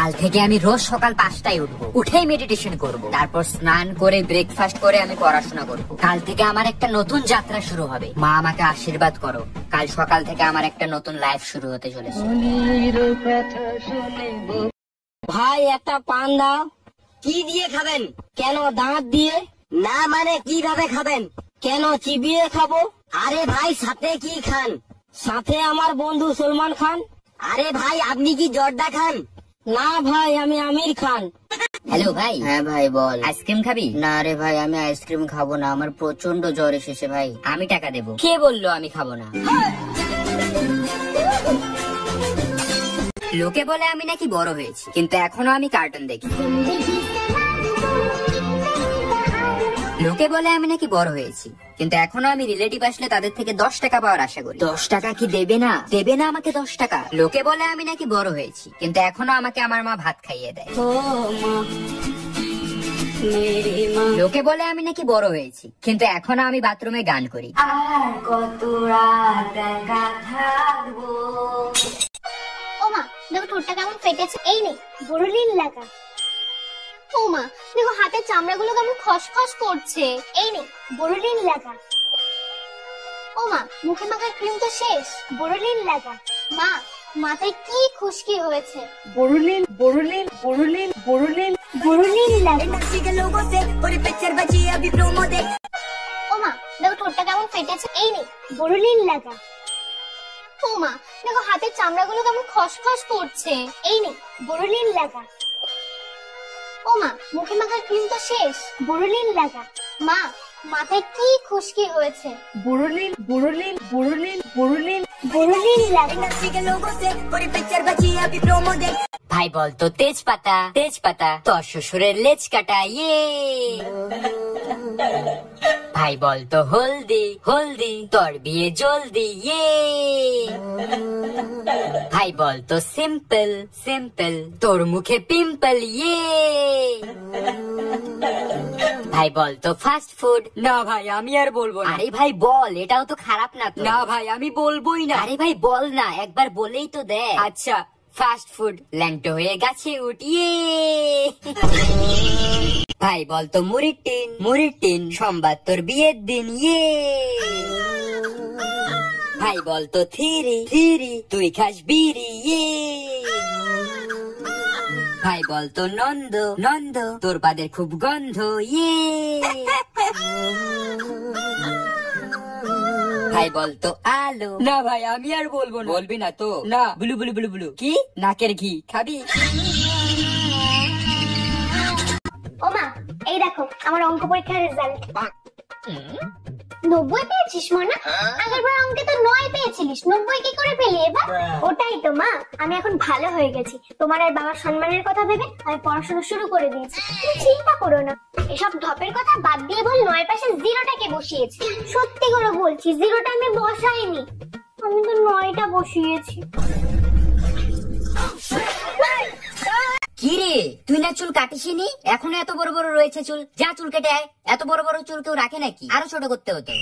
কাল থেকে আমি রোজ সকাল 5টায় উঠবো, উঠেই মেডিটেশন করব, তারপর স্নান করে ব্রেকফাস্ট করে আমি পড়াশোনা করব। কাল থেকে আমার একটা নতুন যাত্রা শুরু হবে। মা আমাকে আশীর্বাদ করো, কাল সকাল থেকে আমার একটা নতুন লাইফ শুরু হতে চলেছে। ভাই একটা পান দাও। কি দিয়ে খাবেন? কেন, দাঁত দিয়ে? না মানে কিভাবে খাবেন? কেন, চিবিয়ে খাবো। আরে ভাই সাথে কি খান? সাথে আমার বন্ধু সলমান খান। আরে ভাই আপনি কি জর্দা খান? না ভাই, আমি আমির খান। হ্যালো ভাই। হ্যাঁ ভাই বল। আইসক্রিম খাবি? না রে ভাই, আমি আইসক্রিম খাবো না, আমার প্রচন্ড জ্বর এসেছে ভাই। আমি টাকা দেবো। কে বললো আমি খাবো না? লোকে বলে আমি নাকি বড় হয়েছি, কিন্তু এখনো আমি কার্টুন দেখি। লোকে বলে আমি নাকি বড় হয়েছি, কিন্তু এখনো আমি রিলেটিভ আসলে তাদের থেকে 10 টাকা পাওয়ার আশা করি। 10 টাকা কি দেবে না? দেবে না আমাকে 10 টাকা? লোকে বলে আমি নাকি বড় হয়েছি, কিন্তু এখনো আমাকে আমার মা ভাত খাইয়ে দেয়। লোকে বলে আমি নাকি বড় হয়েছি, কিন্তু এখনো আমি বাথরুমে গান করি। আর কত রাত একা থাকবো। ওমা দেখো ঠোঁটটা কেমন ফেটেছে। এই নে বড়লিন লাগা। ওমা দেখো হাতের চামড়াগুলো কেমন খসখস করছে। এই নে বড়লিন লাগা। ওমা মুখে মাখার ক্রিম তো শেষ, বড়লিন লাগা। মা মাথায় কি খুশকি হয়েছে। বড়লিন বড়লিন বড়লিন বড়লিন বড়লিন লাগা। ওমা দেখো ঠোঁটটা কেমন ফেটেছে। এই নে বড়লিন লাগা। ওমা দেখো হাতের চামড়াগুলো কেমন খসখস করছে। এই নে বড়লিন লাগা। ওমা মুখে মাখার ক্রিম তো শেষ, বড়লিন লাগা। মা মাথায় কি খুশকি হয়েছে। বড়লিন বড়লিন বড়লিন বড়লিন বড়লিন লাগা। ভাই বলতো তেজপাতা তেজপাতা, তোর শ্বশুরের লেজ কাটা। ইয়ে ভাই বলতো হলদি হলদি, তোর বিয়ে জলদি। ইয়ে ভাই বলতো সিম্পল সিম্পল, তোর মুখে পিম্পল। ইয়ে ভাই বলতো ফাস্ট ফুড। না ভাই আমি আর বলবো না। আরে ভাই বল, এটাও তো খারাপ না। না ভাই আমি বলবোই না। আরে ভাই বল না, একবার বলেই তো দে। আচ্ছা ফাস্ট ফুড। ল্যাংটো হয়ে গাছে উঠিয়ে। ভাই বলতো মুড়ির টিন মুড়ির টিন, সোমবার তোর বিয়ের দিন। ইয়ে ভাই বলতো থিরি থিরি, তুই খাস বিড়ি। ইয়ে ভাই বলতো নন্দ নন্দ, তোর পাদের খুব গন্ধ। ইয়ে ভাই বলতো আলো। না ভাই আমি আর বলবো না। বলবি না তো? না। বুলু বুলু বুলু বুলু কি? নাকের ঘি খাবি? ওমা এই দেখো আমার অঙ্ক পরীক্ষার রেজাল্ট। 90 পেয়েছিস মনা? আগেরবার অঙ্কে তো 9 পেয়েছিলিস, 90 কি করে পেলি এবার? ওটাই তো মা, আমি এখন ভালো হয়ে গেছি। তোমার আর বাবার সম্মানের কথা ভেবে আমি পড়াশোনা শুরু করে দিয়েছি। তুমি চিন্তা করো না, এসব ঢপের কথা বাদ দিয়ে বল 9 পাশে 0টাকে বসিয়েছি। সত্যি করে বলছি 0টা আমি বসাইনি, আমি তো 9টা বসিয়েছি। কি রে তুই না চুল কাটিসনি? এখনো এত বড় বড় রয়েছে চুল, যা চুল কেটে আয়। এত বড় বড় চুল কেউ রাখে নাকি? আরো ছোট করতে হতো।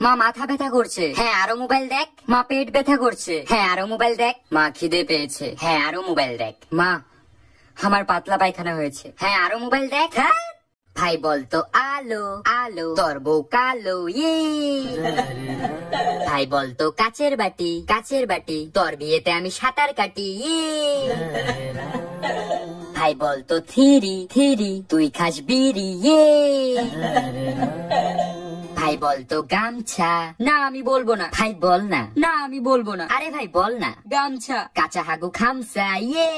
মা মাথা ব্যথা করছে। হ্যাঁ আরো মোবাইল দেখ। মা পেট ব্যথা করছে। হ্যাঁ আরো মোবাইল দেখ। মা খিদে পেয়েছে। হ্যাঁ আরো মোবাইল দেখ। মা আমার পাতলা পায়খানা হয়েছে। হ্যাঁ আরো মোবাইল দেখ। হ্যাঁ ভাই বলতো আলো আলো, তোর বউ কালো। ইয়ে ভাই বলতো কাচের বাটি কাচের বাটি, তোর বিয়েতে আমি সাঁতার কাটি। ইয়ে ভাই বলতো থিরি থিরি, তুই খাস বিড়ি। ইয়ে ভাই বলতো গামছা। না আমি বলবো না। ভাই বল না। না আমি বলবো না। আরে ভাই বল না। গামছা। কাঁচা হাগু খামসা। ইয়ে